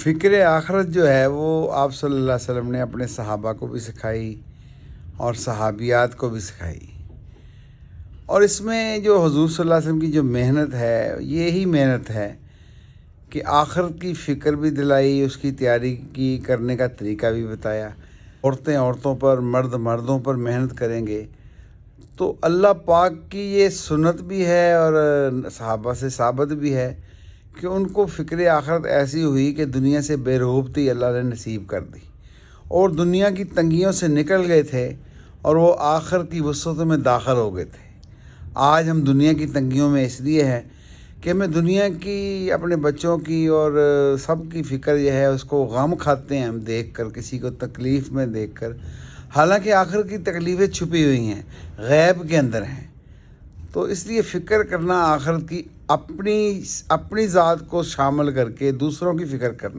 फ़िक्र आखिरत जो है वो आप सल्लल्लाहु अलैहि वसल्लम ने अपने सहाबा को भी सिखाई और सहाबियात को भी सिखाई। और इसमें जो हुज़ूर सल्लल्लाहु अलैहि वसल्लम की जो मेहनत है, ये ही मेहनत है कि आखिरत की फ़िक्र भी दिलाई, उसकी तैयारी की करने का तरीका भी बताया। औरतें औरतों पर, मर्द मर्दों पर मेहनत करेंगे तो अल्लाह पाक की ये सुन्नत भी है और सहाबा से साबित भी है कि उनको फ़िक्र आखिरत ऐसी हुई कि दुनिया से बेरुग़बती अल्लाह ने नसीब कर दी और दुनिया की तंगियों से निकल गए थे और वो आखिर की वसअतों में दाखिल हो गए थे। आज हम दुनिया की तंगियों में इसलिए हैं कि हमें दुनिया की, अपने बच्चों की और सब की फ़िक्र यह है, उसको गम खाते हैं हम देख कर, किसी को तकलीफ़ में देख कर। हालांकि आखिर की तकलीफ़ें छुपी हुई हैं, गैब के अंदर हैं। तो इसलिए फ़िक्र करना आखिरत की, अपनी ज़ात को शामिल करके दूसरों की फ़िक्र करना।